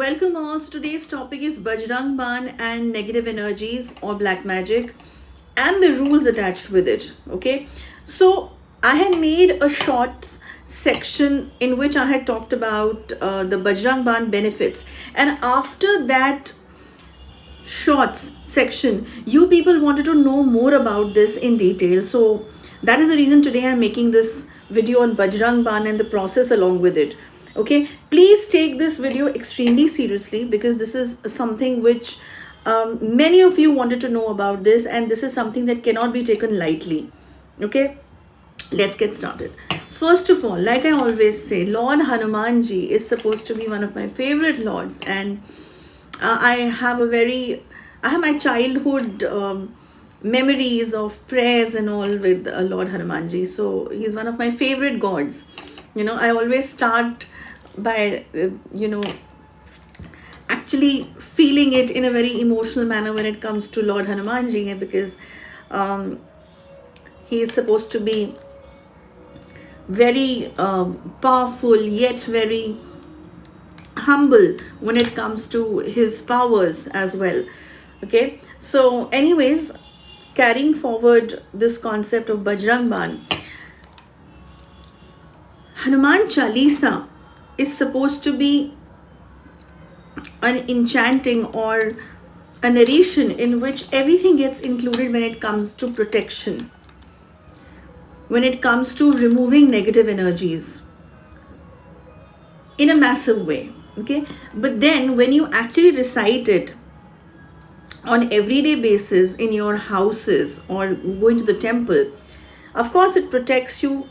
Welcome all. So today's topic is Bajrang Baan and negative energies or black magic and the rules attached with it. Okay, so I had made a short section in which I had talked about the Bajrang Baan benefits, and after that shorts section, you people wanted to know more about this in detail. So that is the reason today I'm making this video on Bajrang Baan and the process along with it. Okay, please take this video extremely seriously because this is something which many of you wanted to know about this, and this is something that cannot be taken lightly. Okay, let's get started. First of all, like I always say, Lord Hanumanji is supposed to be one of my favorite lords, and I have my childhood memories of prayers and all with Lord Hanumanji. So he's one of my favorite gods. I always start by actually feeling it in a very emotional manner when it comes to Lord Hanumanji, because he is supposed to be very powerful yet very humble when it comes to his powers as well. Okay, so anyways, carrying forward this concept of Bajrang Baan, Hanuman Chalisa is supposed to be an enchanting or a narration in which everything gets included when it comes to protection, when it comes to removing negative energies in a massive way. Okay, but then when you actually recite it on everyday basis in your houses or going to the temple, of course it protects you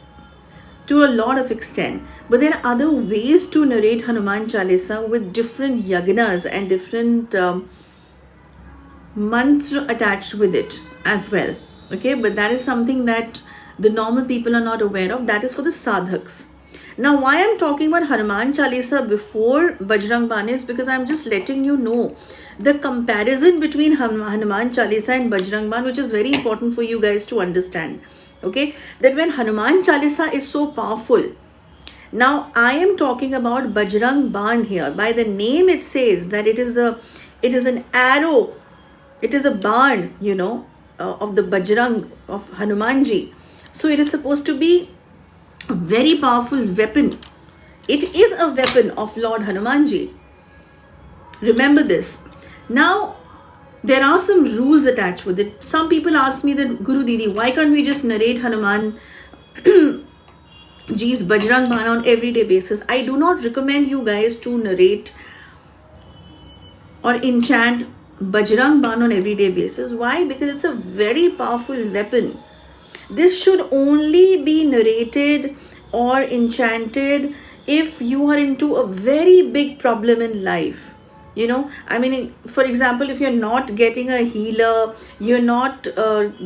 to a lot of extent, but there are other ways to narrate Hanuman Chalisa with different yagnas and different mantra attached with it as well. Okay, but that is something that the normal people are not aware of. That is for the sadhaks. Now, why I'm talking about Hanuman Chalisa before Bajrang Baan is because I'm just letting you know the comparison between Hanuman Chalisa and Bajrang Baan, which is very important for you guys to understand. Okay, that when Hanuman Chalisa is so powerful, now I am talking about Bajrang Baan here. By the name it says that it is an arrow, it is a barn, of the Bajrang of Hanumanji. So it is supposed to be a very powerful weapon. It is a weapon of Lord Hanumanji. Remember this. Now, there are some rules attached with it. Some people ask me that, Guru Didi, why can't we just narrate Hanuman Ji's Bajrang Baan on everyday basis? I do not recommend you guys to narrate or enchant Bajrang Baan on everyday basis. Why? Because it's a very powerful weapon. This should only be narrated or enchanted if you are into a very big problem in life. For example, if you're not getting a healer, you're not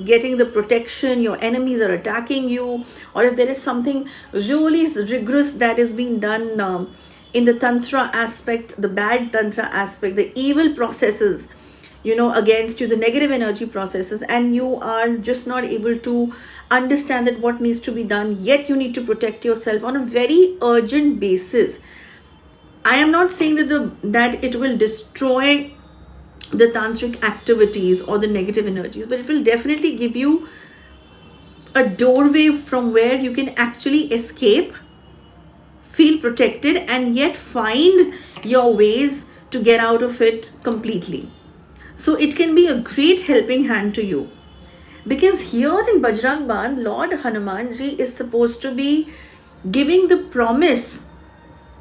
getting the protection, your enemies are attacking you, or if there is something really rigorous that is being done in the tantra aspect, the bad tantra aspect, the evil processes, against you, the negative energy processes, and you are just not able to understand that what needs to be done, yet you need to protect yourself on a very urgent basis. I am not saying that it will destroy the tantric activities or the negative energies, but it will definitely give you a doorway from where you can actually escape, feel protected, and yet find your ways to get out of it completely. So it can be a great helping hand to you. Because here in Bajrang Baan, Lord Hanumanji is supposed to be giving the promise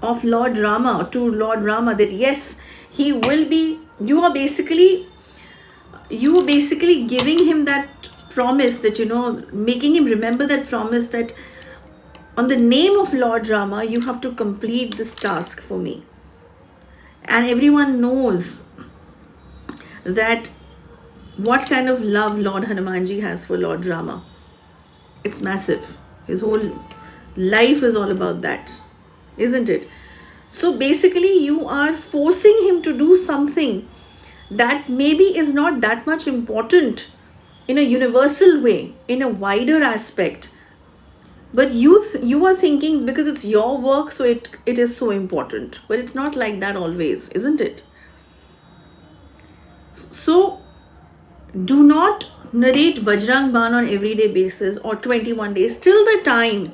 of Lord Rama to Lord Rama that yes, he will be, you are basically giving him that promise that, making him remember that promise that on the name of Lord Rama, you have to complete this task for me. And everyone knows that what kind of love Lord Hanumanji has for Lord Rama. It's massive. His whole life is all about that, isn't it? So basically you are forcing him to do something that maybe is not that much important in a universal way, in a wider aspect. But you are thinking because it's your work, so it is so important. But it's not like that always, isn't it? So do not narrate Bajrang Baan on everyday basis or 21 days till the time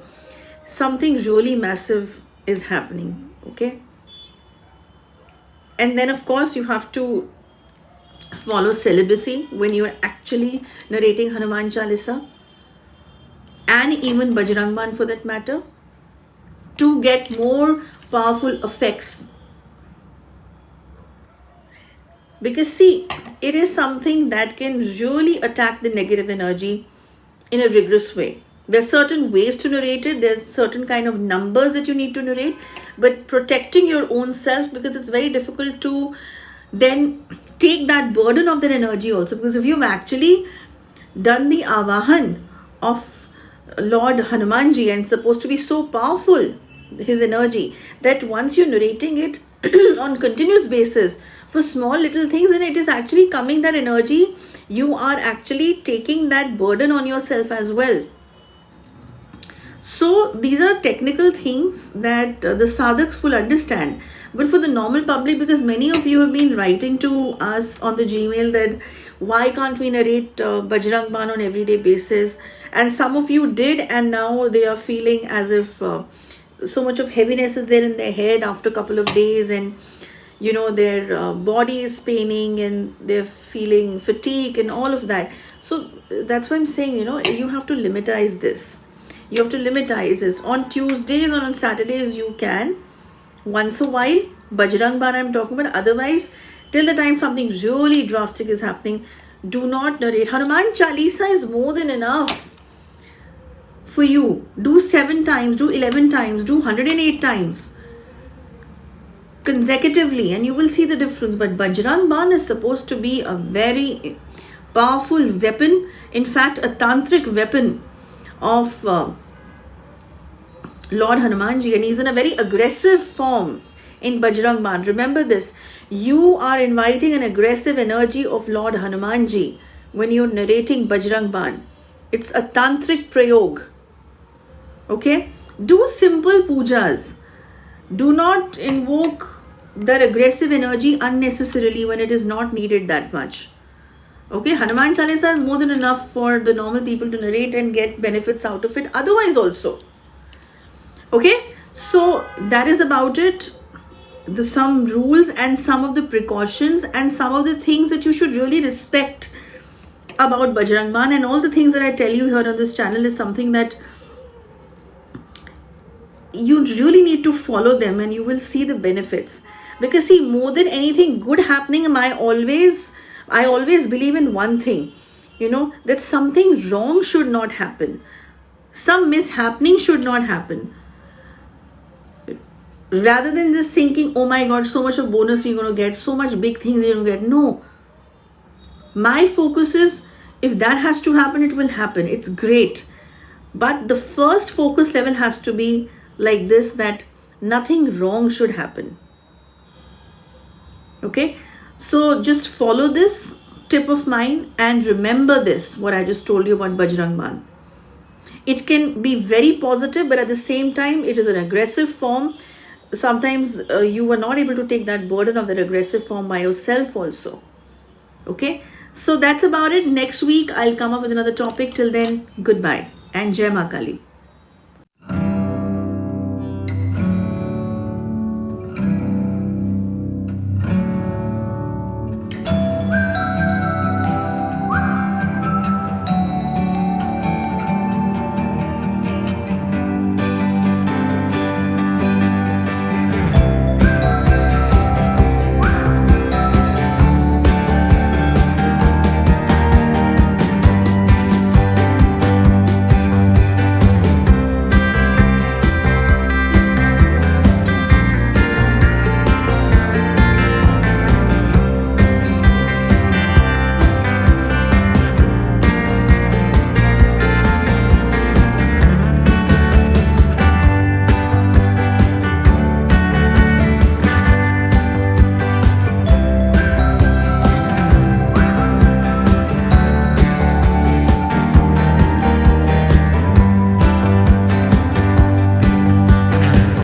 something really massive is happening. Okay. And then of course you have to follow celibacy when you're actually narrating Hanuman Chalisa, and even Bajrang Baan for that matter, to get more powerful effects. Because see, it is something that can really attack the negative energy in a rigorous way. There are certain ways to narrate it, there's certain kind of numbers that you need to narrate, but protecting your own self, because it's very difficult to then take that burden of that energy also. Because if you've actually done the avahan of Lord Hanumanji, and it's supposed to be so powerful, his energy, that once you're narrating it on continuous basis for small little things, and it is actually coming that energy, you are actually taking that burden on yourself as well. So these are technical things that the sadhaks will understand. But for the normal public, because many of you have been writing to us on the Gmail that why can't we narrate Bajrang Baan on everyday basis, and some of you did, and now they are feeling as if so much of heaviness is there in their head after a couple of days, and you know their body is paining and they're feeling fatigue and all of that. So that's why I'm saying, you have to limitize this. You have to limitize this. On Tuesdays or on Saturdays you can, once a while, Bajrang Baan I'm talking about. Otherwise, till the time something really drastic is happening, do not narrate. Hanuman Chalisa is more than enough for you. Do 7 times, do 11 times, do 108 times consecutively, and you will see the difference. But Bajrang Baan is supposed to be a very powerful weapon, in fact a tantric weapon of Lord Hanumanji, and he's in a very aggressive form in Bajrang Baan. Remember this, you are inviting an aggressive energy of Lord Hanumanji when you're narrating Bajrang Baan. It's a tantric prayog. Okay, do simple pujas. Do not invoke that aggressive energy unnecessarily when it is not needed that much. Okay, Hanuman Chalisa is more than enough for the normal people to narrate and get benefits out of it otherwise also. Okay, so that is about it. Some rules and some of the precautions and some of the things that you should really respect about Bajrang Baan, and all the things that I tell you here on this channel is something that you really need to follow them, and you will see the benefits. Because see, more than anything good happening, I always believe in one thing, that something wrong should not happen. Some mishappening should not happen. Rather than just thinking, oh my God, so much of bonus you're going to get, so much big things you're going to get. No. My focus is, if that has to happen, it will happen. It's great. But the first focus level has to be like this, that nothing wrong should happen. Okay. So just follow this tip of mine and remember this, what I just told you about Bajrang Baan. It can be very positive, but at the same time, it is an aggressive form. Sometimes you are not able to take that burden of that aggressive form by yourself also. Okay. So that's about it. Next week, I'll come up with another topic. Till then, goodbye and Jai Mahakali.